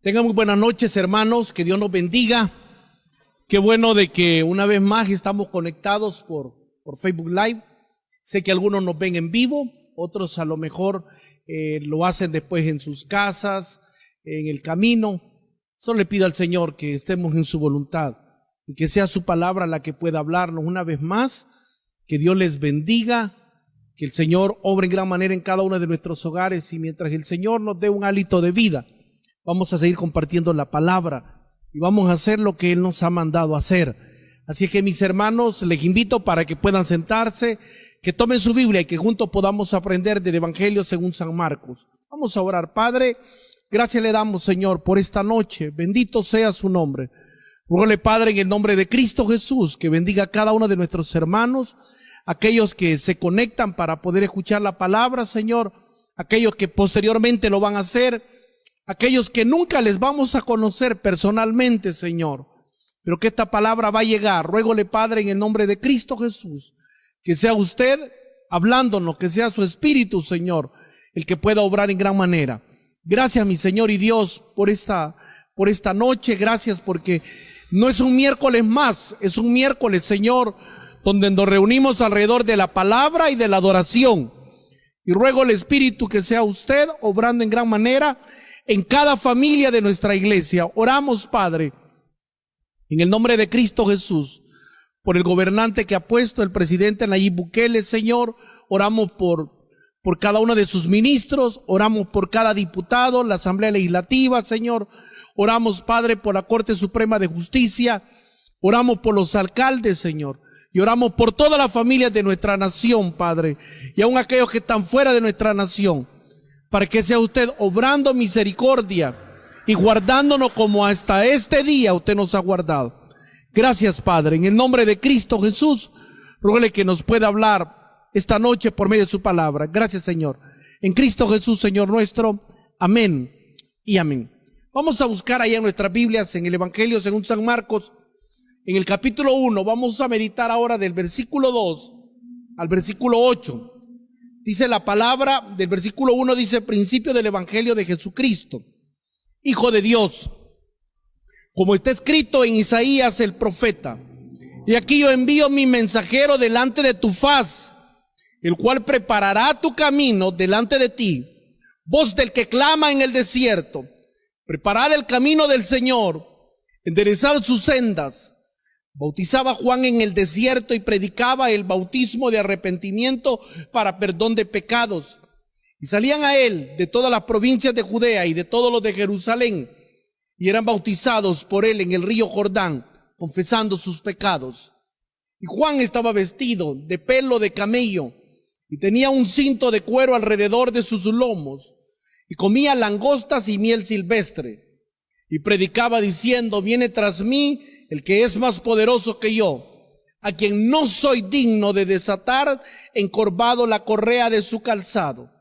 Tengan muy buenas noches, hermanos, que Dios nos bendiga. Qué bueno de que una vez más estamos conectados por Facebook Live. Sé que algunos nos ven en vivo, otros a lo mejor lo hacen después en sus casas, en el camino. Solo le pido al Señor que estemos en su voluntad y que sea su palabra la que pueda hablarnos una vez más. Que Dios les bendiga, que el Señor obre en gran manera en cada uno de nuestros hogares, y mientras el Señor nos dé un hálito de vida, vamos a seguir compartiendo la palabra y vamos a hacer lo que Él nos ha mandado a hacer. Así que, mis hermanos, les invito para que puedan sentarse, que tomen su Biblia y que juntos podamos aprender del Evangelio según San Marcos. Vamos a orar. Padre, gracias le damos, Señor, por esta noche. Bendito sea su nombre. Rúgale, Padre, en el nombre de Cristo Jesús, que bendiga a cada uno de nuestros hermanos, aquellos que se conectan para poder escuchar la palabra, Señor, aquellos que posteriormente lo van a hacer, aquellos que nunca les vamos a conocer personalmente, Señor, pero que esta palabra va a llegar. Ruégole, Padre, en el nombre de Cristo Jesús, que sea usted hablándonos, que sea su Espíritu, Señor, el que pueda obrar en gran manera. Gracias, mi Señor y Dios, por esta noche. Gracias porque no es un miércoles más, es un miércoles, Señor, donde nos reunimos alrededor de la palabra y de la adoración. Y ruego al Espíritu que sea usted obrando en gran manera en cada familia de nuestra iglesia. Oramos, Padre, en el nombre de Cristo Jesús, por el gobernante que ha puesto el presidente Nayib Bukele, Señor. Oramos por cada uno de sus ministros, oramos por cada diputado, la Asamblea Legislativa, Señor. Oramos, Padre, por la Corte Suprema de Justicia, oramos por los alcaldes, Señor, y oramos por todas las familias de nuestra nación, Padre, y aun aquellos que están fuera de nuestra nación, para que sea usted obrando misericordia y guardándonos como hasta este día usted nos ha guardado. Gracias, Padre, en el nombre de Cristo Jesús, ruégale que nos pueda hablar esta noche por medio de su palabra. Gracias, Señor, en Cristo Jesús, Señor nuestro. Amén y amén. Vamos a buscar allá en nuestras Biblias, en el Evangelio según San Marcos, en el capítulo 1. Vamos a meditar ahora del versículo 2 al versículo 8. Dice la palabra del versículo 1, dice: principio del Evangelio de Jesucristo, Hijo de Dios, como está escrito en Isaías el profeta: y aquí yo envío mi mensajero delante de tu faz, el cual preparará tu camino delante de ti. Voz del que clama en el desierto: preparad el camino del Señor, enderezad sus sendas. Bautizaba Juan en el desierto y predicaba el bautismo de arrepentimiento para perdón de pecados. Y salían a él de todas las provincias de Judea y de todos los de Jerusalén, y eran bautizados por él en el río Jordán, confesando sus pecados. Y Juan estaba vestido de pelo de camello y tenía un cinto de cuero alrededor de sus lomos, y comía langostas y miel silvestre, y predicaba diciendo: viene tras mí el que es más poderoso que yo, a quien no soy digno de desatar encorvado la correa de su calzado.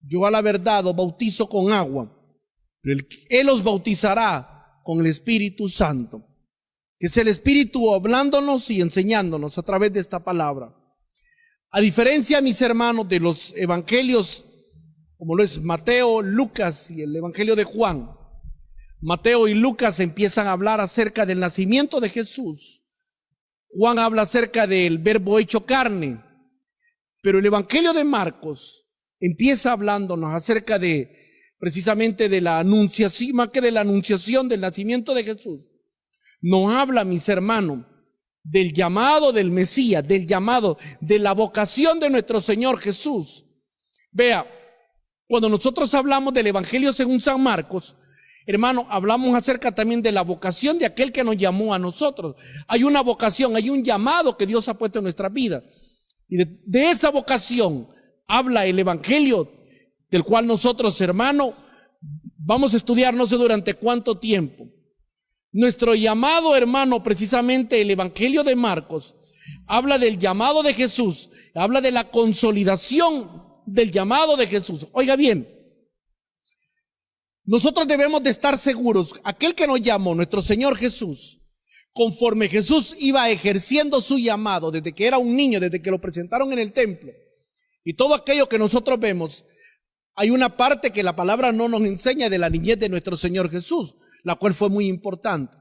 Yo a la verdad os bautizo con agua, pero él os bautizará con el Espíritu Santo. Que es el Espíritu hablándonos y enseñándonos a través de esta palabra. A diferencia, mis hermanos, de los evangelios, como lo es Mateo, Lucas y el Evangelio de Juan, Mateo y Lucas empiezan a hablar acerca del nacimiento de Jesús. Juan habla acerca del Verbo hecho carne, pero el Evangelio de Marcos empieza hablándonos acerca de, precisamente, de la anunciación, más que de la anunciación del nacimiento de Jesús. Nos habla, mis hermanos, del llamado del Mesías, del llamado, de la vocación de nuestro Señor Jesús. Vea, cuando nosotros hablamos del Evangelio según San Marcos, hermano, hablamos acerca también de la vocación de aquel que nos llamó a nosotros. Hay una vocación, hay un llamado que Dios ha puesto en nuestra vida. Y de esa vocación habla el Evangelio, del cual nosotros, hermano, vamos a estudiar no sé durante cuánto tiempo. Nuestro llamado, hermano, precisamente el Evangelio de Marcos, habla del llamado de Jesús, habla de la consolidación del llamado de Jesús. Oiga bien, nosotros debemos de estar seguros, aquel que nos llamó, nuestro Señor Jesús, conforme Jesús iba ejerciendo su llamado, desde que era un niño, desde que lo presentaron en el templo, y todo aquello que nosotros vemos, Hay una parte que la palabra no nos enseña de la niñez de nuestro Señor Jesús, la cual fue muy importante.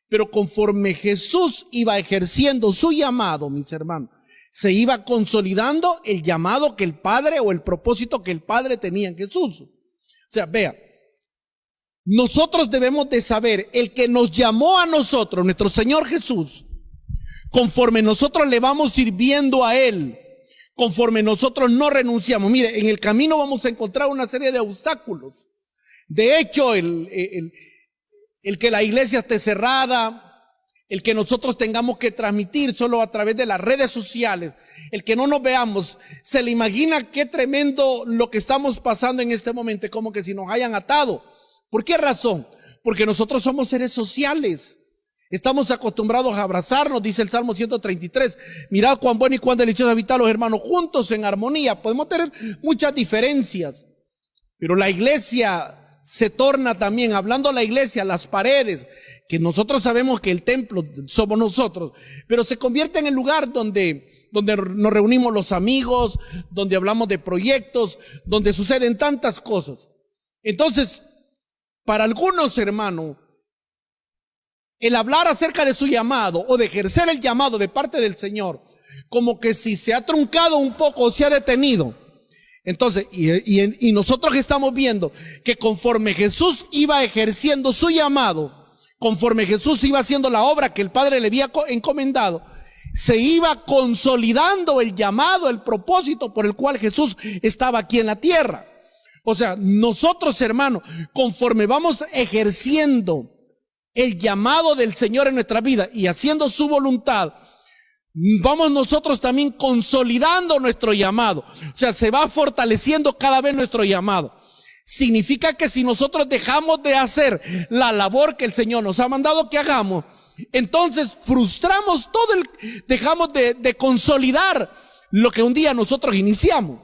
Pero conforme Jesús iba ejerciendo su llamado, mis hermanos, se iba consolidando el llamado que el Padre o el propósito que el Padre tenía en Jesús. O sea, vea, nosotros debemos de saber, el que nos llamó a nosotros, nuestro Señor Jesús, conforme nosotros le vamos sirviendo a Él, conforme nosotros no renunciamos. Mire, en el camino vamos a encontrar una serie de obstáculos. De hecho, el que la iglesia esté cerrada, el que nosotros tengamos que transmitir solo a través de las redes sociales, el que no nos veamos, se le imagina qué tremendo lo que estamos pasando en este momento, como que si nos hayan atado. ¿Por qué razón? Porque nosotros somos seres sociales. Estamos acostumbrados a abrazarnos, dice el Salmo 133. Mirad cuán bueno y cuán delicioso habitar los hermanos juntos en armonía. Podemos tener muchas diferencias, pero la iglesia se torna también, hablando de la iglesia, las paredes, que nosotros sabemos que el templo somos nosotros, pero se convierte en el lugar donde nos reunimos los amigos, donde hablamos de proyectos, donde suceden tantas cosas. Entonces, para algunos, hermanos, el hablar acerca de su llamado o de ejercer el llamado de parte del Señor, como que si se ha truncado un poco o se ha detenido. Entonces, y nosotros estamos viendo que conforme Jesús iba ejerciendo su llamado, conforme Jesús iba haciendo la obra que el Padre le había encomendado, se iba consolidando el llamado, el propósito por el cual Jesús estaba aquí en la tierra. O sea, nosotros, hermanos, conforme vamos ejerciendo el llamado del Señor en nuestra vida y haciendo su voluntad, vamos nosotros también consolidando nuestro llamado. O sea, se va fortaleciendo cada vez nuestro llamado. Significa que si nosotros dejamos de hacer la labor que el Señor nos ha mandado que hagamos, entonces frustramos dejamos de consolidar lo que un día nosotros iniciamos.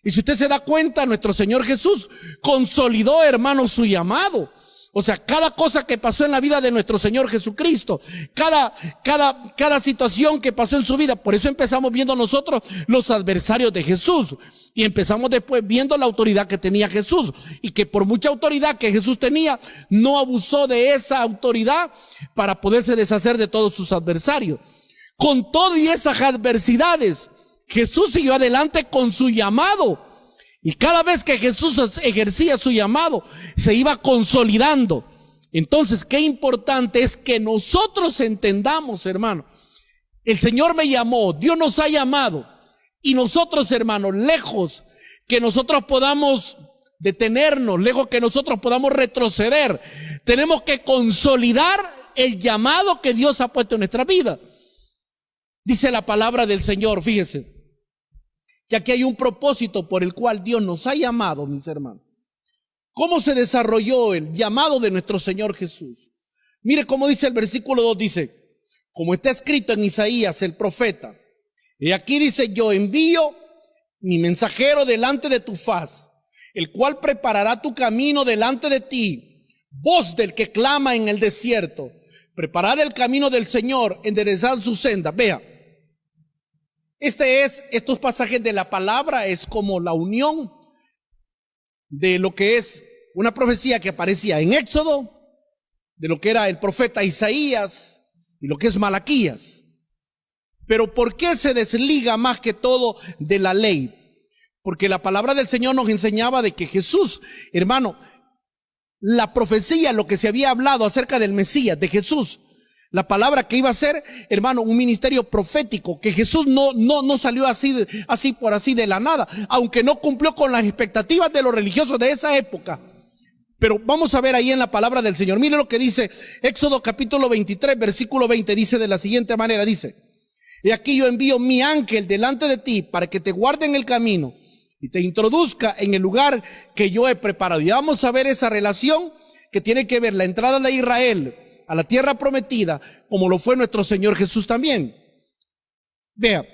Y si usted se da cuenta, nuestro Señor Jesús consolidó, hermano, su llamado. O sea, cada cosa que pasó en la vida de nuestro Señor Jesucristo, cada situación que pasó en su vida, por eso empezamos viendo nosotros los adversarios de Jesús. Y empezamos después viendo la autoridad que tenía Jesús. Y que por mucha autoridad que Jesús tenía, no abusó de esa autoridad para poderse deshacer de todos sus adversarios. Con todo y esas adversidades, Jesús siguió adelante con su llamado. Y cada vez que Jesús ejercía su llamado, se iba consolidando. Entonces, qué importante es que nosotros entendamos, hermano. El Señor me llamó, Dios nos ha llamado. Y nosotros, hermanos, lejos que nosotros podamos detenernos, lejos que nosotros podamos retroceder, tenemos que consolidar el llamado que Dios ha puesto en nuestra vida. Dice la palabra del Señor, fíjese, ya que hay un propósito por el cual Dios nos ha llamado, mis hermanos. ¿Cómo se desarrolló el llamado de nuestro Señor Jesús? Mire cómo dice el versículo 2, dice, como está escrito en Isaías el profeta, y aquí dice, yo envío mi mensajero delante de tu faz, el cual preparará tu camino delante de ti, voz del que clama en el desierto, preparad el camino del Señor, enderezad su senda. Vea, estos pasajes de la palabra es como la unión de lo que es una profecía que aparecía en Éxodo, de lo que era el profeta Isaías y lo que es Malaquías. Pero ¿por qué se desliga más que todo de la ley? Porque la palabra del Señor nos enseñaba de que Jesús, hermano, la profecía, lo que se había hablado acerca del Mesías, de Jesús, la palabra que iba a ser, hermano, un ministerio profético, que Jesús no salió así por así de la nada, aunque no cumplió con las expectativas de los religiosos de esa época. Pero vamos a ver ahí en la palabra del Señor. Mire lo que dice Éxodo capítulo 23, versículo 20, dice de la siguiente manera, dice, y aquí yo envío mi ángel delante de ti para que te guarde en el camino y te introduzca en el lugar que yo he preparado. Y vamos a ver esa relación que tiene que ver la entrada de Israel a la tierra prometida, como lo fue nuestro Señor Jesús también. Vea,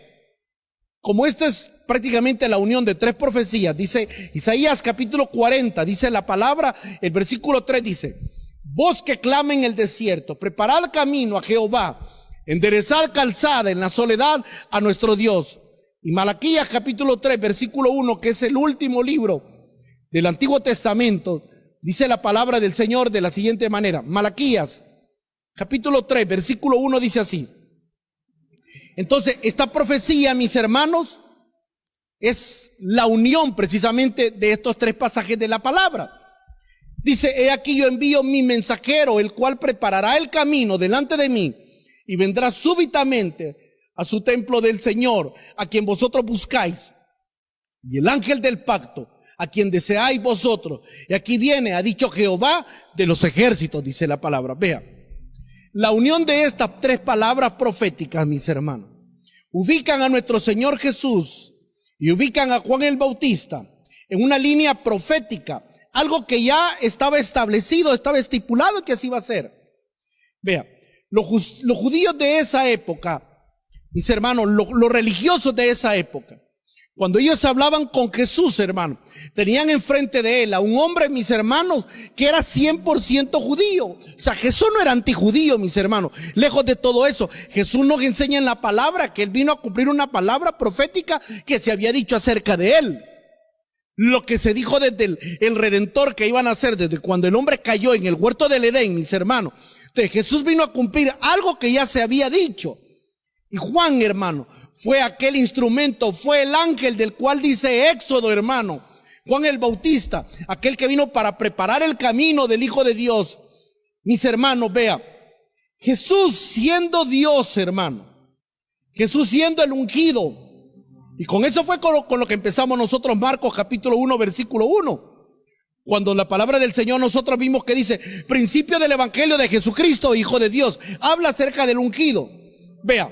como esta es prácticamente la unión de tres profecías, dice Isaías capítulo 40, dice la palabra, el versículo 3 dice, voz que clama en el desierto, preparad camino a Jehová, enderezad calzada en la soledad a nuestro Dios. Y Malaquías capítulo 3, versículo 1, que es el último libro del Antiguo Testamento, dice la palabra del Señor de la siguiente manera. Malaquías, capítulo 3, versículo 1 dice así. Entonces, esta profecía, mis hermanos, es la unión precisamente de estos tres pasajes de la palabra. Dice, he aquí yo envío mi mensajero, el cual preparará el camino delante de mí y vendrá súbitamente a su templo del Señor, a quien vosotros buscáis. Y el ángel del pacto, a quien deseáis vosotros. Y aquí viene, ha dicho Jehová de los ejércitos, dice la palabra. Vea, la unión de estas tres palabras proféticas, mis hermanos, ubican a nuestro Señor Jesús y ubican a Juan el Bautista en una línea profética, algo que ya estaba establecido, estaba estipulado que así iba a ser. Vea, los judíos de esa época, mis hermanos, los religiosos de esa época, cuando ellos hablaban con Jesús, hermano, tenían enfrente de él a un hombre, mis hermanos, que era 100% judío. O sea, Jesús no era antijudío, mis hermanos. Lejos de todo eso, Jesús nos enseña en la palabra que él vino a cumplir una palabra profética que se había dicho acerca de él. Lo que se dijo desde el Redentor que iban a hacer desde cuando el hombre cayó en el huerto del Edén, mis hermanos. Entonces Jesús vino a cumplir algo que ya se había dicho. Y Juan, hermano, fue aquel instrumento, fue el ángel del cual dice Éxodo, hermano. Juan el Bautista, aquel que vino para preparar el camino del Hijo de Dios. Mis hermanos, vea, Jesús siendo Dios, hermano, Jesús siendo el ungido. Y con eso fue con lo que empezamos nosotros, Marcos capítulo 1, versículo 1. Cuando la palabra del Señor nosotros vimos que dice, principio del evangelio de Jesucristo, Hijo de Dios, habla acerca del ungido. Vea,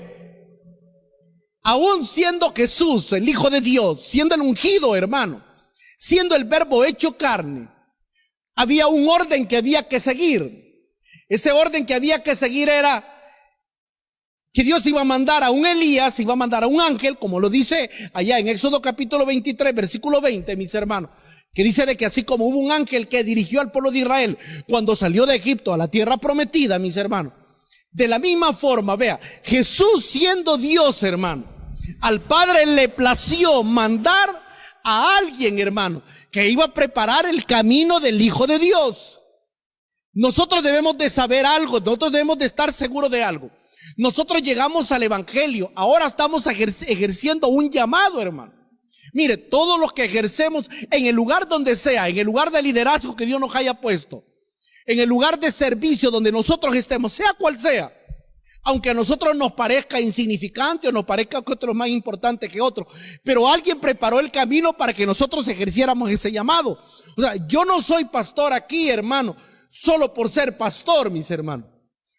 aún siendo Jesús, el Hijo de Dios, siendo el ungido, hermano, siendo el verbo hecho carne, había un orden que había que seguir. Ese orden que había que seguir era que Dios iba a mandar a un Elías, iba a mandar a un ángel, como lo dice allá en Éxodo capítulo 23, versículo 20, mis hermanos, que dice de que así como hubo un ángel que dirigió al pueblo de Israel cuando salió de Egipto a la tierra prometida, mis hermanos, de la misma forma, vea, Jesús siendo Dios, hermano, al Padre le plació mandar a alguien, hermano, que iba a preparar el camino del Hijo de Dios. Nosotros debemos de saber algo, nosotros debemos de estar seguros de algo. Nosotros llegamos al evangelio, ahora estamos ejerciendo un llamado, hermano. Mire, todos los que ejercemos en el lugar donde sea, en el lugar de liderazgo que Dios nos haya puesto, en el lugar de servicio donde nosotros estemos, sea cual sea, aunque a nosotros nos parezca insignificante o nos parezca que otro es más importante que otro, pero alguien preparó el camino para que nosotros ejerciéramos ese llamado. O sea, yo no soy pastor aquí, hermano, solo por ser pastor, mis hermanos.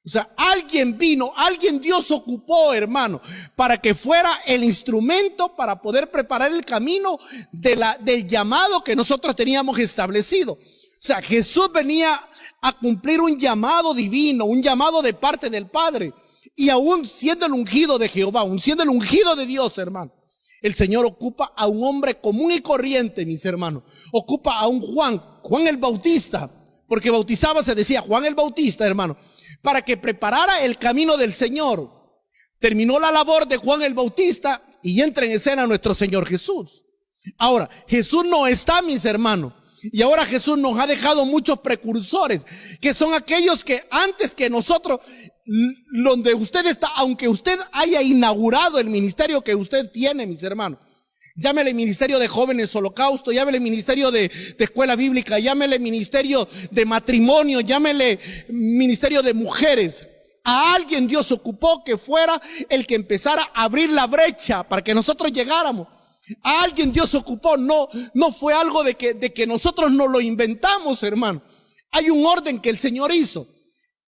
O sea, alguien vino, alguien Dios ocupó, hermano, para que fuera el instrumento para poder preparar el camino del llamado que nosotros teníamos establecido. O sea, Jesús venía a cumplir un llamado divino, un llamado de parte del Padre. Y aún siendo el ungido de Jehová, aún siendo el ungido de Dios, hermano, el Señor ocupa a un hombre común y corriente, mis hermanos. Ocupa a un Juan el Bautista, porque bautizaba, se decía Juan el Bautista, hermano, para que preparara el camino del Señor. Terminó la labor de Juan el Bautista y entra en escena nuestro Señor Jesús. Ahora, Jesús no está, mis hermanos. Y ahora Jesús nos ha dejado muchos precursores, que son aquellos que antes que nosotros, donde usted está, aunque usted haya inaugurado el ministerio que usted tiene, mis hermanos, llámele ministerio de jóvenes holocausto, llámele ministerio de escuela bíblica, llámele ministerio de matrimonio, llámele ministerio de mujeres. A alguien Dios ocupó que fuera el que empezara a abrir la brecha para que nosotros llegáramos. A alguien Dios ocupó, no fue algo de que nosotros no lo inventamos, hermano. Hay un orden que el Señor hizo.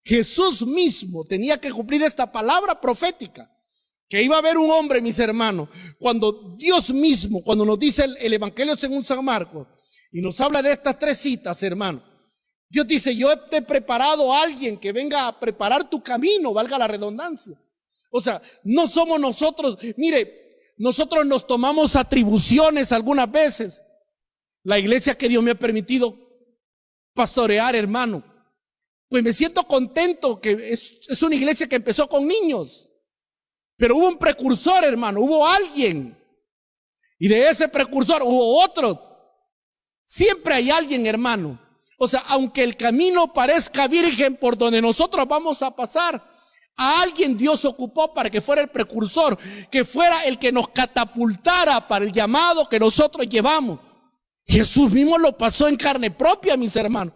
Jesús mismo tenía que cumplir esta palabra profética, que iba a haber un hombre, mis hermanos, cuando Dios mismo, cuando nos dice el Evangelio según San Marcos, y nos habla de estas tres citas, hermano, Dios dice, yo te he preparado a alguien que venga a preparar tu camino, valga la redundancia. O sea, no somos nosotros, mire, nosotros nos tomamos atribuciones algunas veces. La iglesia que Dios me ha permitido pastorear, hermano, pues me siento contento que es una iglesia que empezó con niños. Pero hubo un precursor, hermano, hubo alguien. Y de ese precursor hubo otro. Siempre hay alguien, hermano. O sea, aunque el camino parezca virgen por donde nosotros vamos a pasar, a alguien Dios ocupó para que fuera el precursor, que fuera el que nos catapultara para el llamado que nosotros llevamos. Jesús mismo lo pasó en carne propia, mis hermanos.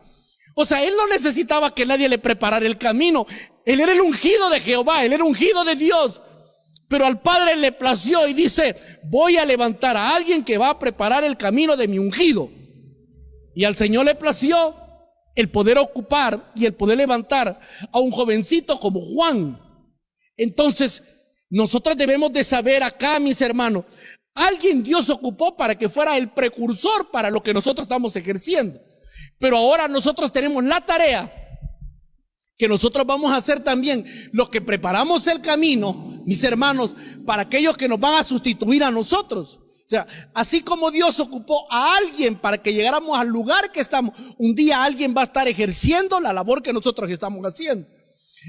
O sea, Él no necesitaba que nadie le preparara el camino. Él era el ungido de Jehová, Él era ungido de Dios. Pero al Padre le plació y dice, voy a levantar a alguien que va a preparar el camino de mi ungido. Y al Señor le plació el poder ocupar y el poder levantar a un jovencito como Juan. Entonces, nosotros debemos de saber acá, mis hermanos, alguien Dios ocupó para que fuera el precursor para lo que nosotros estamos ejerciendo. Pero ahora nosotros tenemos la tarea que nosotros vamos a hacer también, los que preparamos el camino, mis hermanos, para aquellos que nos van a sustituir a nosotros. O sea, así como Dios ocupó a alguien para que llegáramos al lugar que estamos, un día alguien va a estar ejerciendo la labor que nosotros estamos haciendo.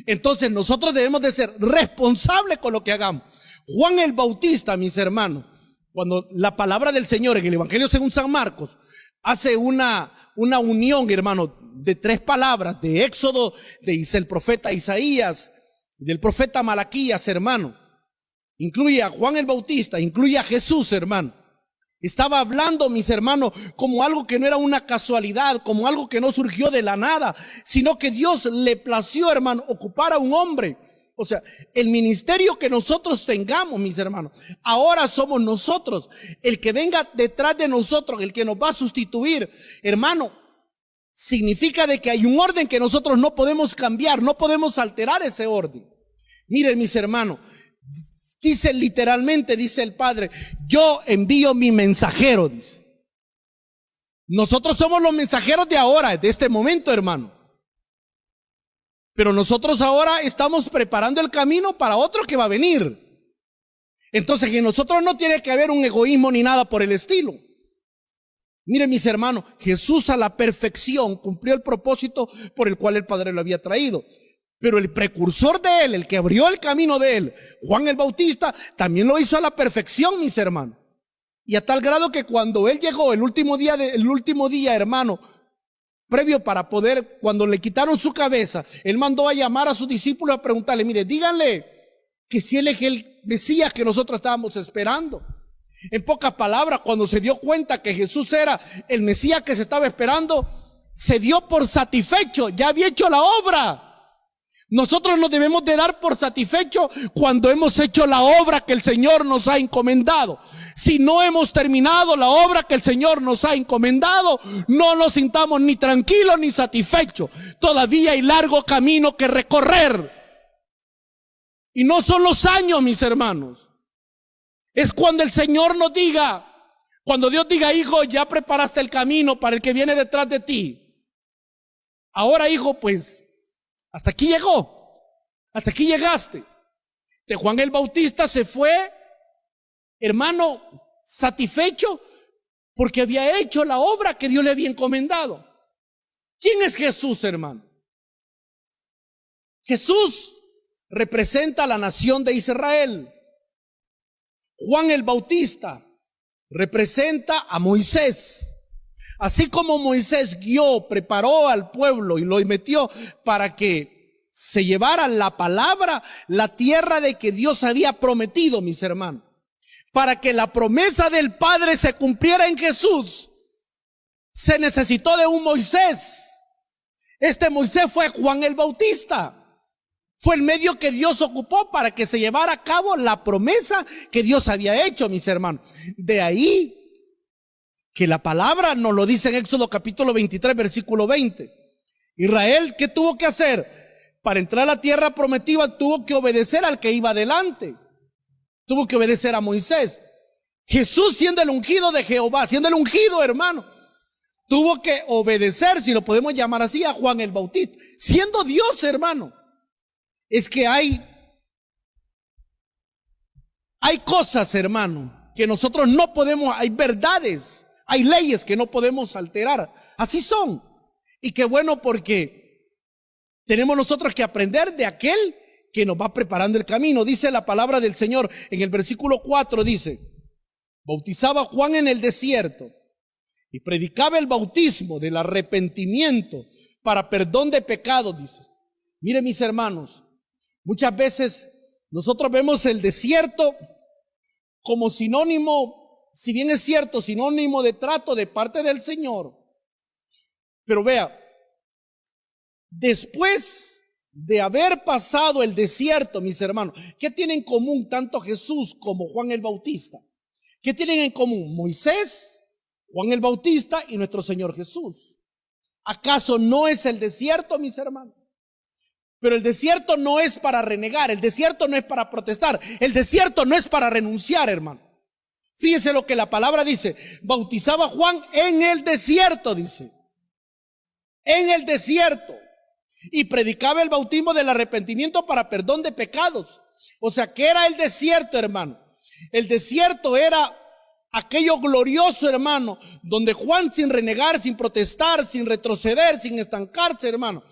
Entonces nosotros debemos de ser responsables con lo que hagamos. Juan el Bautista, mis hermanos, cuando la palabra del Señor en el Evangelio según San Marcos hace una unión, hermano, de tres palabras, de Éxodo, del profeta Isaías, del profeta Malaquías, hermano. Incluye a Juan el Bautista, incluye a Jesús, hermano. Estaba hablando, mis hermanos, como algo que no era una casualidad, como algo que no surgió de la nada, sino que Dios le plació, hermano, ocupar a un hombre. O sea, el ministerio que nosotros tengamos, mis hermanos, ahora somos nosotros. El que venga detrás de nosotros, el que nos va a sustituir, hermano, significa de que hay un orden que nosotros no podemos cambiar, no podemos alterar ese orden. Miren, mis hermanos, dice literalmente, dice el Padre, yo envío mi mensajero, dice. Nosotros somos los mensajeros de ahora, de este momento, hermano. Pero nosotros ahora estamos preparando el camino para otro que va a venir. Entonces, en nosotros no tiene que haber un egoísmo ni nada por el estilo. Miren, mis hermanos, Jesús a la perfección cumplió el propósito por el cual el Padre lo había traído. Pero el precursor de él, el que abrió el camino de él, Juan el Bautista, también lo hizo a la perfección, mis hermanos. Y a tal grado que cuando él llegó el último día, hermano, previo para poder, cuando le quitaron su cabeza, él mandó a llamar a sus discípulos a preguntarle, mire, díganle que si él es el Mesías que nosotros estábamos esperando. En pocas palabras, cuando se dio cuenta que Jesús era el Mesías que se estaba esperando, se dio por satisfecho, ya había hecho la obra. Nosotros nos debemos de dar por satisfecho cuando hemos hecho la obra que el Señor nos ha encomendado. Si no hemos terminado la obra que el Señor nos ha encomendado, no nos sintamos ni tranquilos ni satisfechos. Todavía hay largo camino que recorrer. Y no son los años, mis hermanos. Es cuando el Señor nos diga, cuando Dios diga, hijo, ya preparaste el camino para el que viene detrás de ti. Ahora, hijo, pues hasta aquí llegó, hasta aquí llegaste. De Juan el Bautista se fue, hermano, satisfecho porque había hecho la obra que Dios le había encomendado. ¿Quién es Jesús, hermano? Jesús representa a la nación de Israel. Juan el Bautista representa a Moisés. Así como Moisés guió, preparó al pueblo y lo metió para que se llevara la palabra, la tierra de que Dios había prometido, mis hermanos, para que la promesa del Padre se cumpliera en Jesús, se necesitó de un Moisés. Este Moisés fue Juan el Bautista. Fue el medio que Dios ocupó para que se llevara a cabo la promesa que Dios había hecho, mis hermanos. De ahí que la palabra nos lo dice en Éxodo capítulo 23, versículo 20. Israel, ¿qué tuvo que hacer? Para entrar a la tierra prometida tuvo que obedecer al que iba adelante. Tuvo que obedecer a Moisés. Jesús, siendo el ungido de Jehová, siendo el ungido, hermano, tuvo que obedecer, si lo podemos llamar así, a Juan el Bautista. Siendo Dios, hermano. Es que hay cosas, hermano, que nosotros no podemos, hay verdades, hay leyes que no podemos alterar. Así son. Y qué bueno, porque tenemos nosotros que aprender de aquel que nos va preparando el camino. Dice la palabra del Señor en el versículo 4, dice, bautizaba Juan en el desierto y predicaba el bautismo del arrepentimiento para perdón de pecados, dice. Mire, mis hermanos, muchas veces nosotros vemos el desierto como sinónimo, si bien es cierto, sinónimo de trato de parte del Señor. Pero vea, después de haber pasado el desierto, mis hermanos, ¿qué tienen en común tanto Jesús como Juan el Bautista? ¿Qué tienen en común Moisés, Juan el Bautista y nuestro Señor Jesús? ¿Acaso no es el desierto, mis hermanos? Pero el desierto no es para renegar, el desierto no es para protestar, el desierto no es para renunciar, hermano. Fíjese lo que la palabra dice, bautizaba Juan en el desierto, dice. En el desierto. Y predicaba el bautismo del arrepentimiento para perdón de pecados. O sea, ¿qué era el desierto, hermano? El desierto era aquello glorioso, hermano, donde Juan, sin renegar, sin protestar, sin retroceder, sin estancarse, hermano,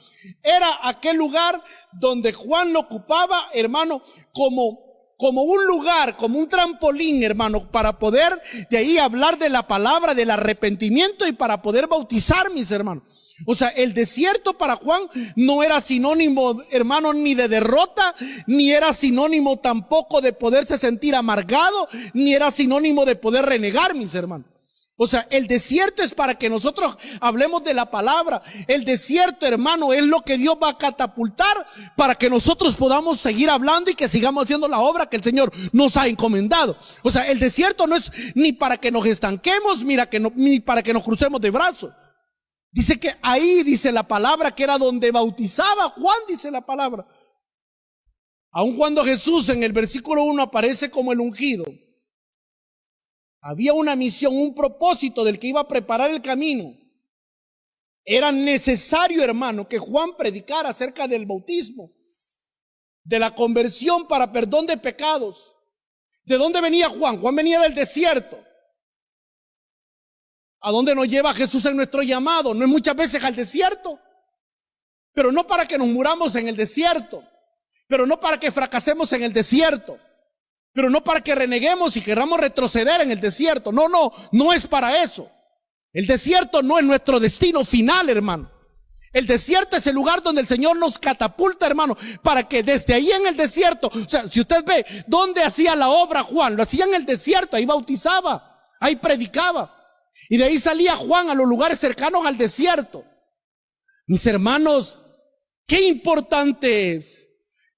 era aquel lugar donde Juan lo ocupaba, hermano, como un lugar, como un trampolín, hermano, para poder de ahí hablar de la palabra, del arrepentimiento y para poder bautizar, mis hermanos. O sea, el desierto para Juan no era sinónimo, hermano, ni de derrota, ni era sinónimo tampoco de poderse sentir amargado, ni era sinónimo de poder renegar, mis hermanos. O sea, el desierto es para que nosotros hablemos de la palabra. El desierto, hermano, es lo que Dios va a catapultar para que nosotros podamos seguir hablando y que sigamos haciendo la obra que el Señor nos ha encomendado. O sea, el desierto no es ni para que nos estanquemos, ni para que nos crucemos de brazos. Dice que ahí, dice la palabra, que era donde bautizaba Juan, dice la palabra. Aun cuando Jesús en el versículo 1 aparece como el ungido, había una misión, un propósito del que iba a preparar el camino. Era necesario, hermano, que Juan predicara acerca del bautismo, de la conversión para perdón de pecados. ¿De dónde venía Juan? Juan venía del desierto. ¿A dónde nos lleva Jesús en nuestro llamado? No es muchas veces al desierto, pero no para que nos muramos en el desierto, pero no para que fracasemos en el desierto, pero no para que reneguemos y queramos retroceder en el desierto. No es para eso. El desierto no es nuestro destino final, hermano. El desierto es el lugar donde el Señor nos catapulta, hermano, para que desde ahí en el desierto, o sea, si usted ve dónde hacía la obra Juan, lo hacía en el desierto, ahí bautizaba, ahí predicaba. Y de ahí salía Juan a los lugares cercanos al desierto. Mis hermanos, qué importante es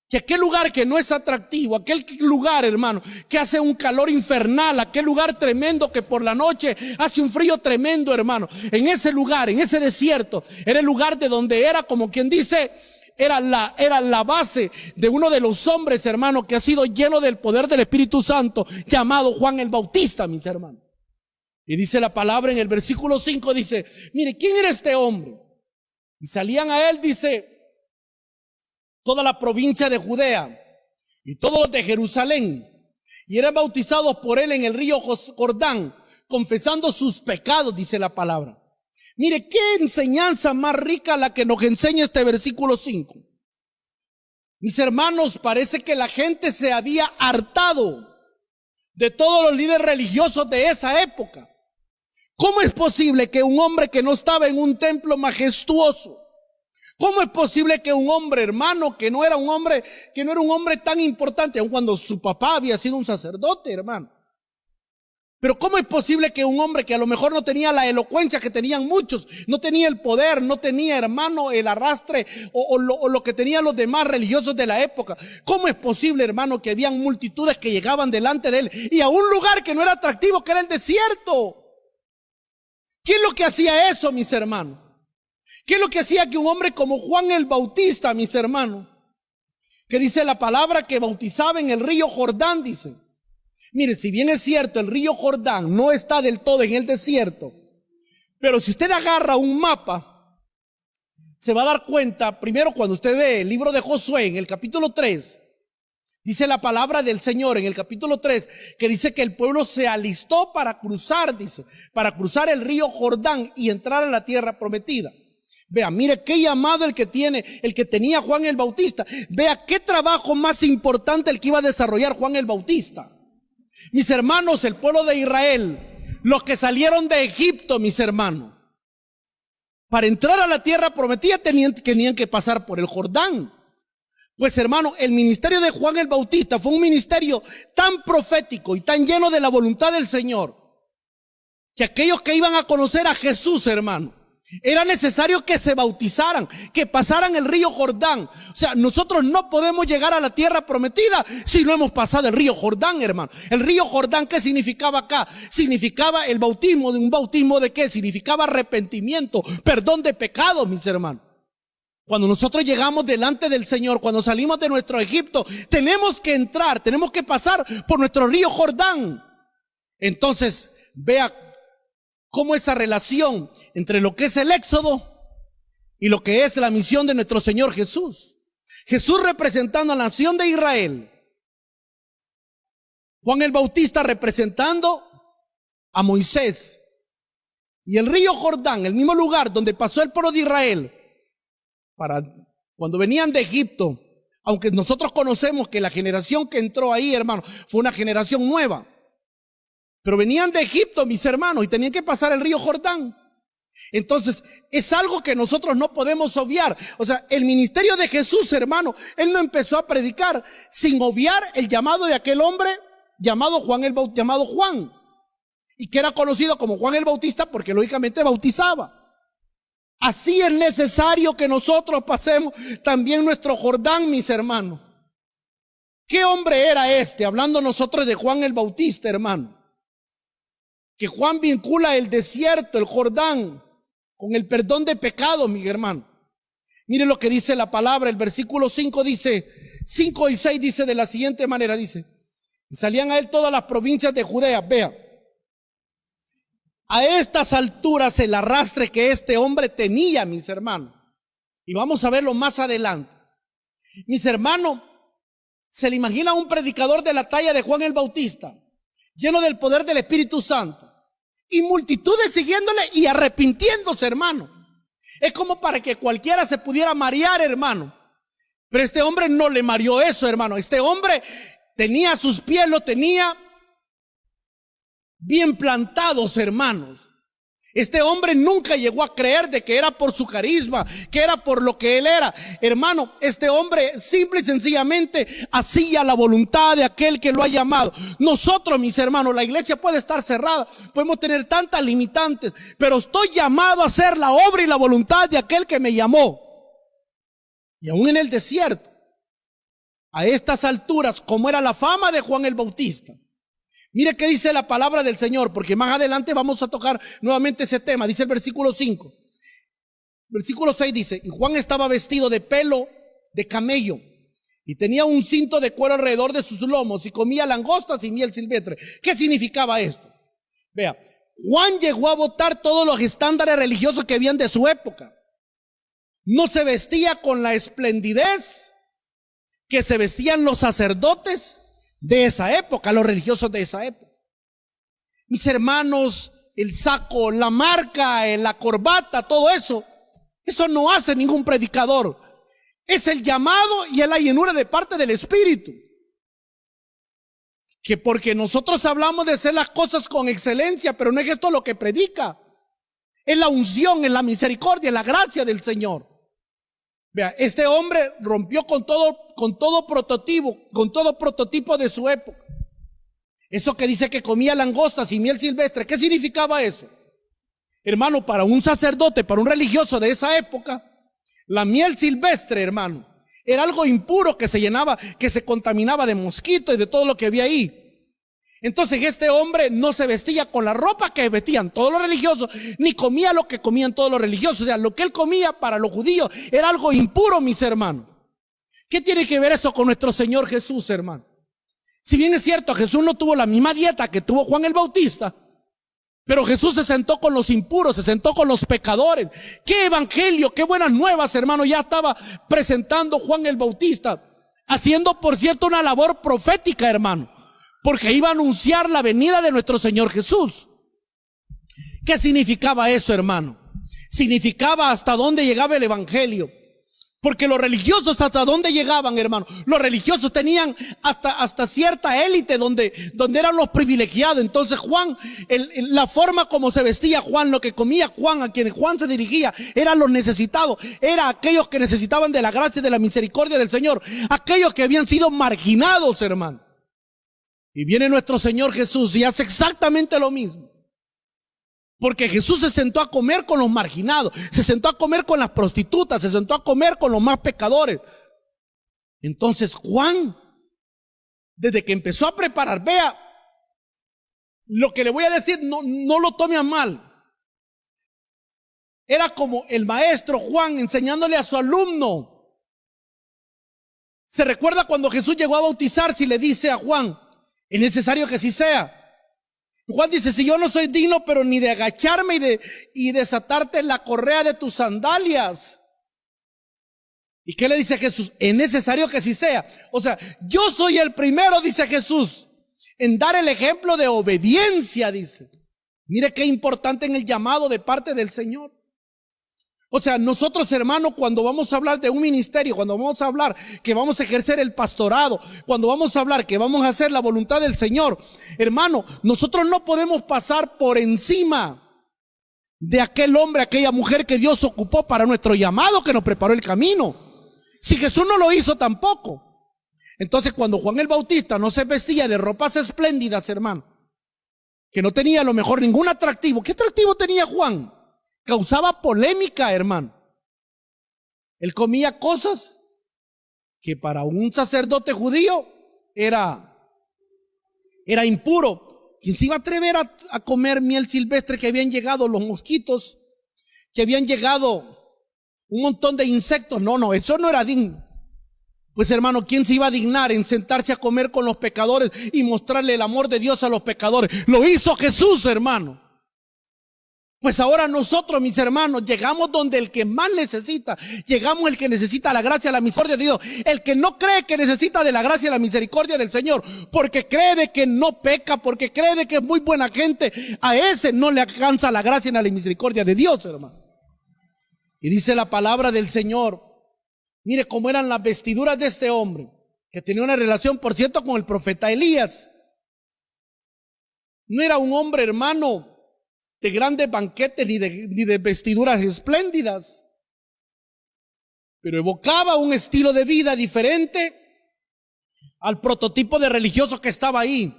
que aquel lugar que no es atractivo, aquel lugar, hermano, que hace un calor infernal, aquel lugar tremendo que por la noche hace un frío tremendo, hermano, en ese lugar, en ese desierto, era el lugar de donde era, como quien dice, era la base de uno de los hombres, hermano, que ha sido lleno del poder del Espíritu Santo, llamado Juan el Bautista, mis hermanos. Y dice la palabra en el versículo 5, dice, mire, ¿quién era este hombre? Y salían a él, dice, toda la provincia de Judea y todos los de Jerusalén, y eran bautizados por él en el río Jordán, confesando sus pecados, dice la palabra. Mire, qué enseñanza más rica la que nos enseña este versículo 5. Mis hermanos, parece que la gente se había hartado de todos los líderes religiosos de esa época. ¿Cómo es posible que un hombre que no estaba en un templo majestuoso, cómo es posible que un hombre, hermano, que no era un hombre tan importante, aun cuando su papá había sido un sacerdote, hermano? Pero ¿cómo es posible que un hombre que a lo mejor no tenía la elocuencia que tenían muchos, no tenía el poder, no tenía, hermano, el arrastre o lo que tenían los demás religiosos de la época? ¿Cómo es posible, hermano, que habían multitudes que llegaban delante de él y a un lugar que no era atractivo, que era el desierto? ¿Qué es lo que hacía eso, mis hermanos? ¿Qué es lo que hacía que un hombre como Juan el Bautista, mis hermanos, que dice la palabra que bautizaba en el río Jordán, dice? Mire, si bien es cierto, el río Jordán no está del todo en el desierto, pero si usted agarra un mapa, se va a dar cuenta, primero cuando usted ve el libro de Josué en el capítulo 3, dice la palabra del Señor en el capítulo 3, que dice que el pueblo se alistó para cruzar, dice, para cruzar el río Jordán y entrar a la tierra prometida. Vea, mire qué llamado el que tenía Juan el Bautista. Vea qué trabajo más importante el que iba a desarrollar Juan el Bautista. Mis hermanos, el pueblo de Israel los que salieron de Egipto, mis hermanos, para entrar a la tierra prometida tenían que pasar por el Jordán. Pues hermano, el ministerio de Juan el Bautista fue un ministerio tan profético y tan lleno de la voluntad del Señor, que aquellos que iban a conocer a Jesús, hermano, era necesario que se bautizaran, que pasaran el río Jordán. O sea, nosotros no podemos llegar a la tierra prometida si no hemos pasado el río Jordán, hermano. El río Jordán, ¿qué significaba acá? Significaba el bautismo. ¿Un bautismo de qué? Significaba arrepentimiento, perdón de pecados, mis hermanos. Cuando nosotros llegamos delante del Señor, cuando salimos de nuestro Egipto, tenemos que entrar, tenemos que pasar por nuestro río Jordán. Entonces, vea cómo esa relación entre lo que es el éxodo y lo que es la misión de nuestro Señor Jesús. Jesús representando a la nación de Israel. Juan el Bautista representando a Moisés. Y el río Jordán, el mismo lugar donde pasó el pueblo de Israel, para cuando venían de Egipto, aunque nosotros conocemos que la generación que entró ahí, hermano, fue una generación nueva. Pero venían de Egipto, mis hermanos, y tenían que pasar el río Jordán. Entonces, es algo que nosotros no podemos obviar. O sea, el ministerio de Jesús, hermano, Él no empezó a predicar sin obviar el llamado de aquel hombre llamado Juan, y que era conocido como Juan el Bautista porque lógicamente bautizaba. Así es necesario que nosotros pasemos también nuestro Jordán, mis hermanos. ¿Qué hombre era este? Hablando nosotros de Juan el Bautista, hermano. Que Juan vincula el desierto, el Jordán, con el perdón de pecados, mi hermano. Mire lo que dice la palabra, el versículo 5 dice, 5 y 6 dice de la siguiente manera, dice, y salían a él todas las provincias de Judea. Vea, a estas alturas el arrastre que este hombre tenía, mis hermanos, y vamos a verlo más adelante. Mis hermanos, ¿se le imagina un predicador de la talla de Juan el Bautista, lleno del poder del Espíritu Santo, y multitudes siguiéndole y arrepintiéndose, hermano? Es como para que cualquiera se pudiera marear, hermano. Pero este hombre no le mareó eso, hermano. Este hombre tenía sus pies, lo tenía bien plantados, hermanos. Este hombre nunca llegó a creer de que era por su carisma, que era por lo que él era. Hermano, este hombre simple y sencillamente hacía la voluntad de aquel que lo ha llamado. Nosotros, mis hermanos, la iglesia puede estar cerrada, podemos tener tantas limitantes, pero estoy llamado a hacer la obra y la voluntad de aquel que me llamó. Y aún en el desierto, a estas alturas, como era la fama de Juan el Bautista, mire qué dice la palabra del Señor, porque más adelante vamos a tocar nuevamente ese tema. Dice el versículo 5. Versículo 6 dice, y Juan estaba vestido de pelo de camello y tenía un cinto de cuero alrededor de sus lomos y comía langostas y miel silvestre. ¿Qué significaba esto? Vea, Juan llegó a botar todos los estándares religiosos que habían de su época. No se vestía con la esplendidez que se vestían los sacerdotes de esa época, los religiosos de esa época. Mis hermanos, el saco, la marca, la corbata, todo eso no hace ningún predicador. Es el llamado y es la llenura de parte del Espíritu. Que porque nosotros hablamos de hacer las cosas con excelencia, pero no es esto lo que predica. Es la unción, es la misericordia, es la gracia del Señor. Vea, este hombre rompió con todo prototipo de su época. Eso que dice que comía langostas y miel silvestre, ¿qué significaba eso? Hermano, para un sacerdote, para un religioso de esa época, la miel silvestre, hermano, era algo impuro que se llenaba, que se contaminaba de mosquitos y de todo lo que había ahí. Entonces este hombre no se vestía con la ropa que vestían todos los religiosos, ni comía lo que comían todos los religiosos. O sea, lo que él comía para los judíos era algo impuro, mis hermanos. ¿Qué tiene que ver eso con nuestro Señor Jesús, hermano? Si bien es cierto, Jesús no tuvo la misma dieta que tuvo Juan el Bautista, pero Jesús se sentó con los impuros, se sentó con los pecadores. ¿Qué evangelio, qué buenas nuevas, hermano, ya estaba presentando Juan el Bautista? Haciendo, por cierto, una labor profética, hermano, porque iba a anunciar la venida de nuestro Señor Jesús. ¿Qué significaba eso, hermano? Significaba hasta dónde llegaba el evangelio. Porque los religiosos, ¿hasta dónde llegaban, hermano? Los religiosos tenían hasta cierta élite donde eran los privilegiados. Entonces Juan, la forma como se vestía Juan, lo que comía Juan, a quienes Juan se dirigía, eran los necesitados. Era aquellos que necesitaban de la gracia y de la misericordia del Señor. Aquellos que habían sido marginados, hermano. Y viene nuestro Señor Jesús y hace exactamente lo mismo. Porque Jesús se sentó a comer con los marginados, se sentó a comer con las prostitutas, se sentó a comer con los más pecadores. Entonces Juan, desde que empezó a preparar, vea, lo que le voy a decir no lo tome a mal. Era como el maestro Juan enseñándole a su alumno. Se recuerda cuando Jesús llegó a bautizarse y le dice a Juan, es necesario que así sea. Juan dice, si yo no soy digno, pero ni de agacharme y desatarte la correa de tus sandalias. ¿Y qué le dice Jesús? Es necesario que así sea. O sea, yo soy el primero, dice Jesús, en dar el ejemplo de obediencia, dice. Mire qué importante en el llamado de parte del Señor. O sea, nosotros, hermanos, cuando vamos a hablar de un ministerio, cuando vamos a hablar que vamos a ejercer el pastorado, cuando vamos a hablar que vamos a hacer la voluntad del Señor, hermano, nosotros no podemos pasar por encima de aquel hombre, aquella mujer que Dios ocupó para nuestro llamado, que nos preparó el camino. Si Jesús no lo hizo tampoco. Entonces, cuando Juan el Bautista no se vestía de ropas espléndidas, hermano, que no tenía a lo mejor ningún atractivo. ¿Qué atractivo tenía Juan? Causaba polémica, hermano. Él comía cosas que para un sacerdote judío era impuro. ¿Quién se iba a atrever a comer miel silvestre, que habían llegado los mosquitos, que habían llegado un montón de insectos? No, eso no era digno. Pues, hermano, ¿quién se iba a dignar en sentarse a comer con los pecadores y mostrarle el amor de Dios a los pecadores? Lo hizo Jesús, hermano. Pues ahora nosotros, mis hermanos, llegamos donde el que más necesita, llegamos el que necesita la gracia y la misericordia de Dios. El que no cree que necesita de la gracia y la misericordia del Señor, porque cree de que no peca, porque cree de que es muy buena gente, a ese no le alcanza la gracia y la misericordia de Dios, hermano. Y dice la palabra del Señor, mire cómo eran las vestiduras de este hombre, que tenía una relación, por cierto, con el profeta Elías. No era un hombre, hermano, de grandes banquetes ni de vestiduras espléndidas, pero evocaba un estilo de vida diferente al prototipo de religioso que estaba ahí.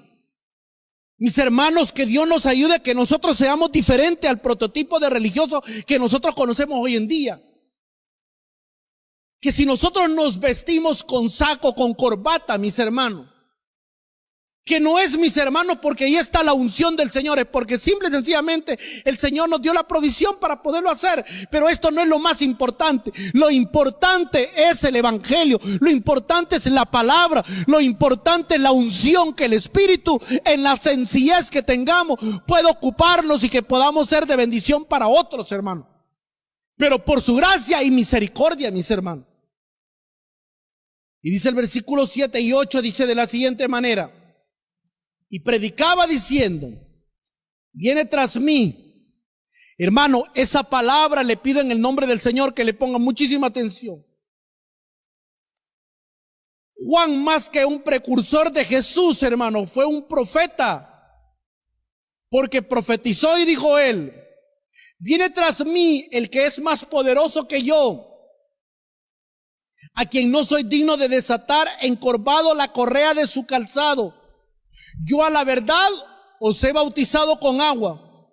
Mis hermanos, que Dios nos ayude a que nosotros seamos diferentes al prototipo de religioso que nosotros conocemos hoy en día. Que si nosotros nos vestimos con saco, con corbata, mis hermanos, que no es, mis hermanos, porque ahí está la unción del Señor, es porque simple y sencillamente el Señor nos dio la provisión para poderlo hacer. Pero esto no es lo más importante. Lo importante es el evangelio, lo importante es la palabra, lo importante es la unción, que el Espíritu, en la sencillez que tengamos, pueda ocuparnos y que podamos ser de bendición para otros, hermanos. Pero por su gracia y misericordia, mis hermanos. Y dice el versículo 7 y 8, dice de la siguiente manera: y predicaba diciendo, viene tras mí. Hermano, esa palabra le pido en el nombre del Señor que le ponga muchísima atención. Juan, más que un precursor de Jesús, hermano, fue un profeta, porque profetizó y dijo él, viene tras mí el que es más poderoso que yo, a quien no soy digno de desatar encorvado la correa de su calzado. Yo a la verdad os he bautizado con agua,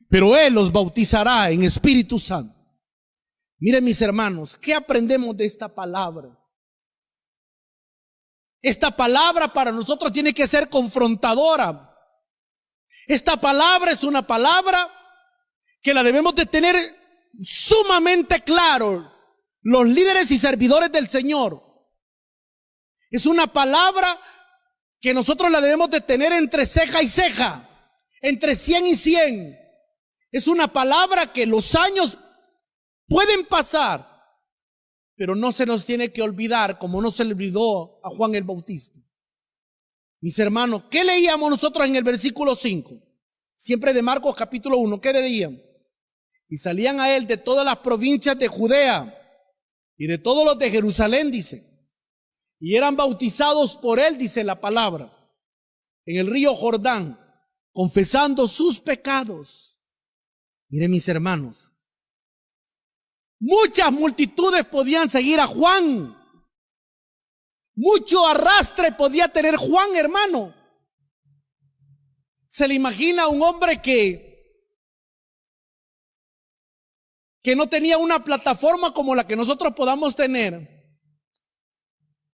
pero Él los bautizará en Espíritu Santo. Miren, mis hermanos, ¿qué aprendemos de esta palabra? Esta palabra para nosotros tiene que ser confrontadora. Esta palabra es una palabra que la debemos de tener sumamente claro los líderes y servidores del Señor. Es una palabra que nosotros la debemos de tener entre ceja y ceja, entre 100 y 100. Es una palabra que los años pueden pasar, pero no se nos tiene que olvidar, como no se le olvidó a Juan el Bautista. Mis hermanos, ¿qué leíamos nosotros en el versículo 5? Siempre de Marcos capítulo 1, ¿qué leíamos? Y salían a él de todas las provincias de Judea y de todos los de Jerusalén, dice, y eran bautizados por él, dice la palabra, en el río Jordán, confesando sus pecados. Miren, mis hermanos, muchas multitudes podían seguir a Juan. Mucho arrastre podía tener Juan, hermano. Se le imagina un hombre que no tenía una plataforma como la que nosotros podamos tener.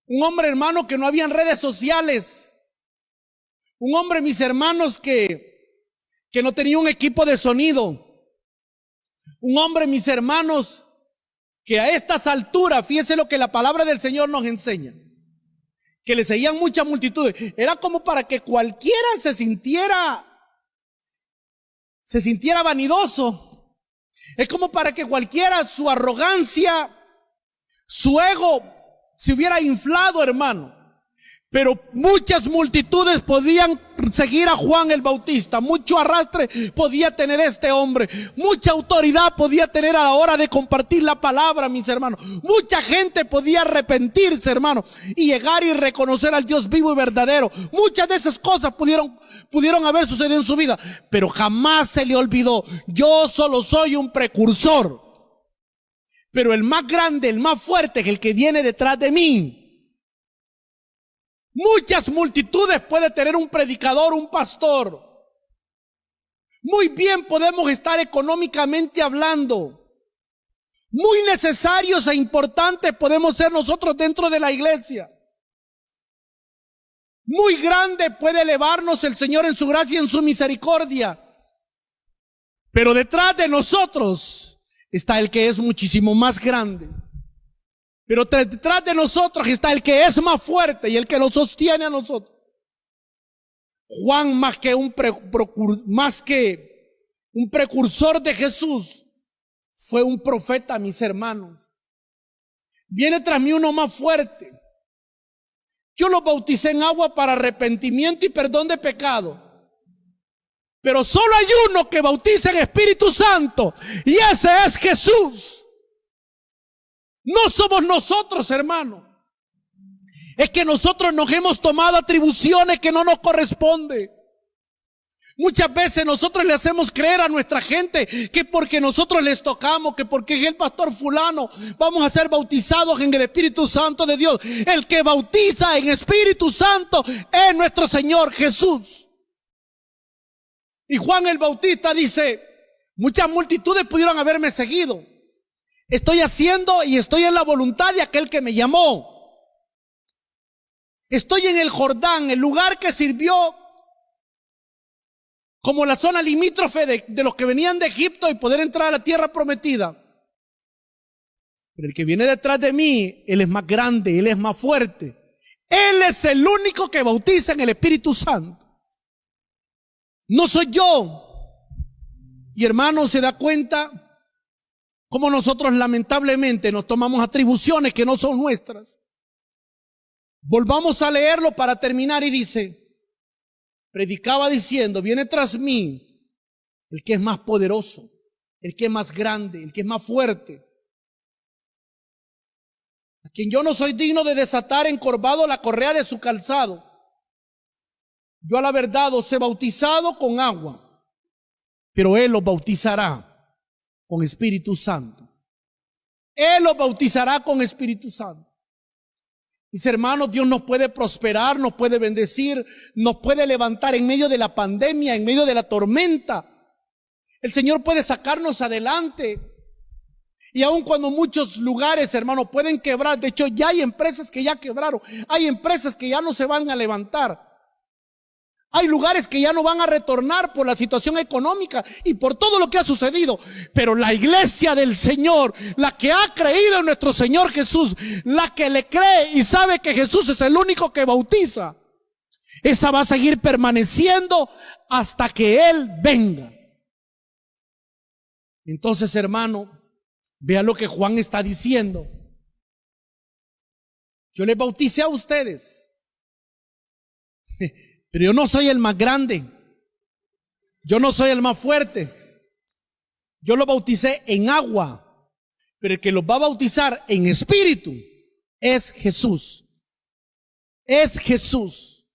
Un hombre, hermano, que no habían redes sociales. Un hombre, mis hermanos, que no tenía un equipo de sonido. Un hombre, mis hermanos, que a estas alturas, fíjense lo que la palabra del Señor nos enseña, que le seguían muchas multitudes. Era como para que cualquiera se sintiera vanidoso. Es como para que cualquiera, su arrogancia, su ego se hubiera inflado, hermano. Pero muchas multitudes podían seguir a Juan el Bautista. Mucho arrastre podía tener este hombre. Mucha autoridad podía tener a la hora de compartir la palabra, mis hermanos. Mucha gente podía arrepentirse, hermano, y llegar y reconocer al Dios vivo y verdadero. Muchas de esas cosas pudieron haber sucedido en su vida, pero jamás se le olvidó: yo solo soy un precursor, pero el más grande, el más fuerte es el que viene detrás de mí. Muchas multitudes puede tener un predicador, un pastor. Muy bien podemos estar económicamente hablando. Muy necesarios e importantes podemos ser nosotros dentro de la iglesia. Muy grande puede elevarnos el Señor en su gracia y en su misericordia. Pero detrás de nosotros está el que es muchísimo más grande. Pero detrás de nosotros está el que es más fuerte y el que nos sostiene a nosotros. Juan, más que un precursor de Jesús, fue un profeta, mis hermanos. Viene tras mí uno más fuerte. Yo lo bauticé en agua para arrepentimiento y perdón de pecado. Pero solo hay uno que bautiza en Espíritu Santo, y ese es Jesús. No somos nosotros, hermano. Es que nosotros nos hemos tomado atribuciones que no nos corresponden. Muchas veces nosotros le hacemos creer a nuestra gente que porque nosotros les tocamos, que porque es el pastor fulano, vamos a ser bautizados en el Espíritu Santo de Dios. El que bautiza en Espíritu Santo es nuestro Señor Jesús. Y Juan el Bautista dice: muchas multitudes pudieron haberme seguido. Estoy haciendo y estoy en la voluntad de aquel que me llamó. Estoy en el Jordán, el lugar que sirvió como la zona limítrofe de los que venían de Egipto y poder entrar a la tierra prometida. Pero el que viene detrás de mí, él es más grande, él es más fuerte. Él es el único que bautiza en el Espíritu Santo. No soy yo. Y hermano, se da cuenta cómo nosotros lamentablemente nos tomamos atribuciones que no son nuestras. Volvamos a leerlo para terminar y dice: predicaba diciendo, viene tras mí el que es más poderoso, el que es más grande, el que es más fuerte, a quien yo no soy digno de desatar encorvado la correa de su calzado. Yo a la verdad os he bautizado con agua, pero él los bautizará con Espíritu Santo. Él los bautizará con Espíritu Santo. Mis hermanos, Dios nos puede prosperar, nos puede bendecir, nos puede levantar en medio de la pandemia, en medio de la tormenta. El Señor puede sacarnos adelante. Y aun cuando muchos lugares, hermanos, pueden quebrar, de hecho ya hay empresas que ya quebraron, hay empresas que ya no se van a levantar. Hay lugares que ya no van a retornar por la situación económica y por todo lo que ha sucedido. Pero la iglesia del Señor, la que ha creído en nuestro Señor Jesús, la que le cree y sabe que Jesús es el único que bautiza, esa va a seguir permaneciendo hasta que Él venga. Entonces, hermano, vea lo que Juan está diciendo. Yo les bauticé a ustedes, pero yo no soy el más grande, yo no soy el más fuerte. Yo lo bauticé en agua, Pero el que los va a bautizar en espíritu es Jesús. Es Jesús.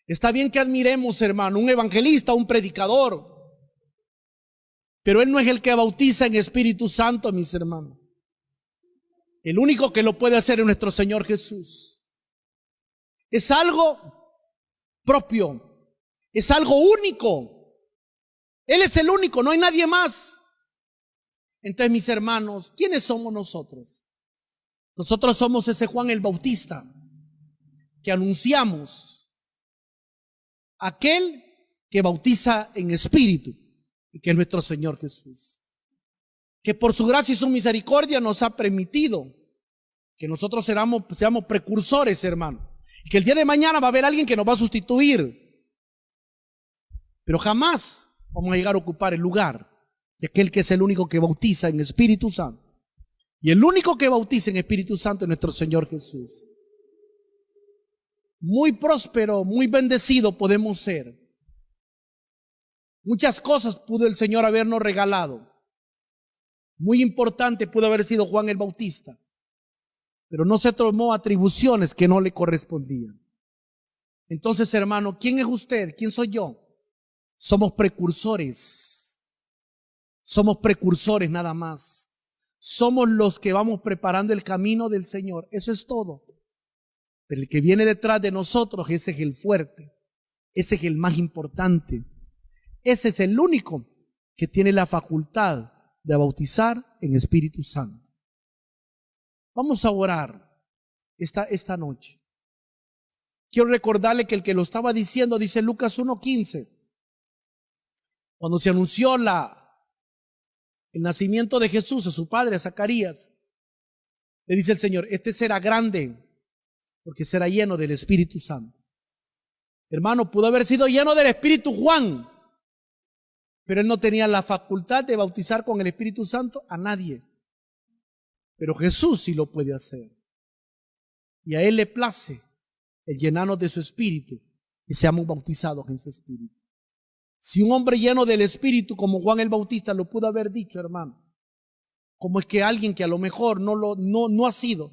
Está bien que admiremos, hermano, un evangelista, un predicador, pero él no es el que bautiza en Espíritu Santo, mis hermanos. El único que lo puede hacer es nuestro Señor Jesús. Es algo propio, es algo único. Él es el único, no hay nadie más. Entonces, mis hermanos, ¿quiénes somos nosotros? Nosotros somos ese Juan el Bautista que anunciamos, aquel que bautiza en espíritu y que es nuestro Señor Jesús, que por su gracia y su misericordia nos ha permitido que nosotros seamos precursores, hermano, y que el día de mañana va a haber alguien que nos va a sustituir, pero jamás vamos a llegar a ocupar el lugar de aquel que es el único que bautiza en Espíritu Santo. Y el único que bautiza en Espíritu Santo es nuestro Señor Jesús. Muy próspero, muy bendecido podemos ser. Muchas cosas pudo el Señor habernos regalado. Muy importante pudo haber sido Juan el Bautista, pero no se tomó atribuciones que no le correspondían. Entonces, hermano, ¿quién es usted? ¿Quién soy yo? Somos precursores. Somos precursores nada más. Somos los que vamos preparando el camino del Señor. Eso es todo. Pero el que viene detrás de nosotros, ese es el fuerte. Ese es el más importante. Ese es el único que tiene la facultad de bautizar en Espíritu Santo. Vamos a orar esta noche. Quiero recordarle que el que lo estaba diciendo, dice Lucas 1:15. Cuando se anunció el nacimiento de Jesús a su padre, a Zacarías, le dice el Señor, este será grande porque será lleno del Espíritu Santo. Hermano, pudo haber sido lleno del Espíritu Juan, pero él no tenía la facultad de bautizar con el Espíritu Santo a nadie. Pero Jesús sí lo puede hacer. Y a él le place el llenarnos de su Espíritu y seamos bautizados en su Espíritu. Si un hombre lleno del Espíritu como Juan el Bautista lo pudo haber dicho, hermano, ¿cómo es que alguien que a lo mejor no ha sido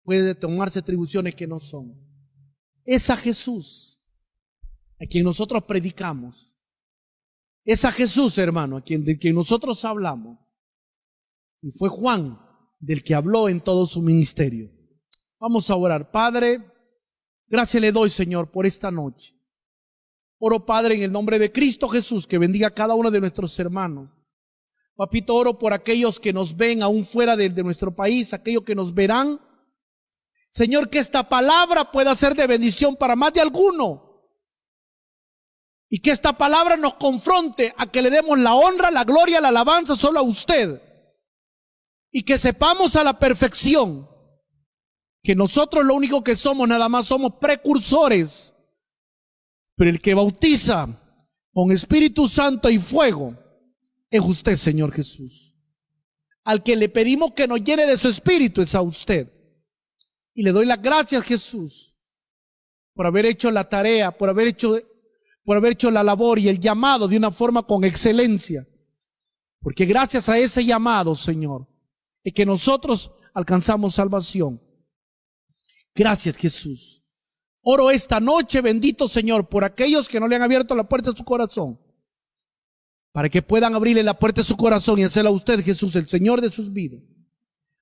puede tomarse atribuciones que no son? Es a Jesús a quien nosotros predicamos. Es a Jesús, hermano, de quien nosotros hablamos. Y fue Juan del que habló en todo su ministerio. Vamos a orar. Padre, gracias le doy, Señor, por esta noche. Oro, Padre, en el nombre de Cristo Jesús, que bendiga a cada uno de nuestros hermanos. Papito, oro por aquellos que nos ven aún fuera de nuestro país, aquellos que nos verán. Señor, que esta palabra pueda ser de bendición para más de alguno. Y que esta palabra nos confronte a que le demos la honra, la gloria, la alabanza solo a usted. Y que sepamos a la perfección que nosotros lo único que somos, nada más somos precursores. Pero el que bautiza con Espíritu Santo y fuego es usted, Señor Jesús. Al que le pedimos que nos llene de su Espíritu es a usted. Y le doy las gracias, Jesús, por haber hecho la tarea, por haber hecho la labor y el llamado de una forma con excelencia. Porque gracias a ese llamado, Señor, es que nosotros alcanzamos salvación. Gracias, Jesús. Oro esta noche, bendito Señor, por aquellos que no le han abierto la puerta de su corazón, para que puedan abrirle la puerta de su corazón y hacerla a usted, Jesús, el Señor de sus vidas.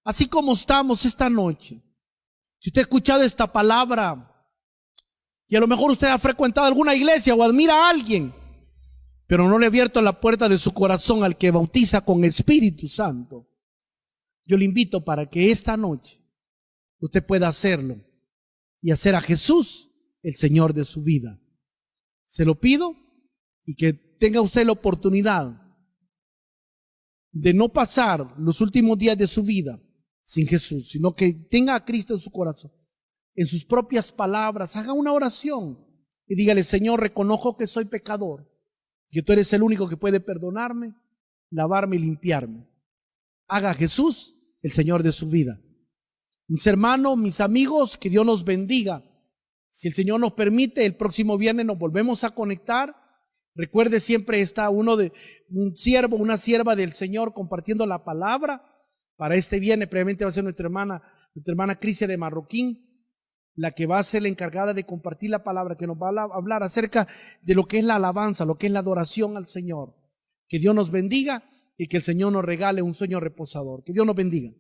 Así como estamos esta noche, si usted ha escuchado esta palabra y a lo mejor usted ha frecuentado alguna iglesia o admira a alguien, pero no le ha abierto la puerta de su corazón al que bautiza con Espíritu Santo, yo le invito para que esta noche usted pueda hacerlo y hacer a Jesús el Señor de su vida. Se lo pido, y que tenga usted la oportunidad de no pasar los últimos días de su vida sin Jesús, sino que tenga a Cristo en su corazón. En sus propias palabras, haga una oración y dígale: Señor, reconozco que soy pecador, que tú eres el único que puede perdonarme, lavarme y limpiarme. Haga a Jesús el Señor de su vida. Mis hermanos, mis amigos, que Dios nos bendiga. Si el Señor nos permite, el próximo viernes nos volvemos a conectar. Recuerde, siempre está un siervo, una sierva del Señor compartiendo la palabra. Para este viernes previamente va a ser nuestra hermana Crisia de Marroquín, la que va a ser la encargada de compartir la palabra, que nos va a hablar acerca de lo que es la alabanza, lo que es la adoración al Señor. Que Dios nos bendiga y que el Señor nos regale un sueño reposador. Que Dios nos bendiga.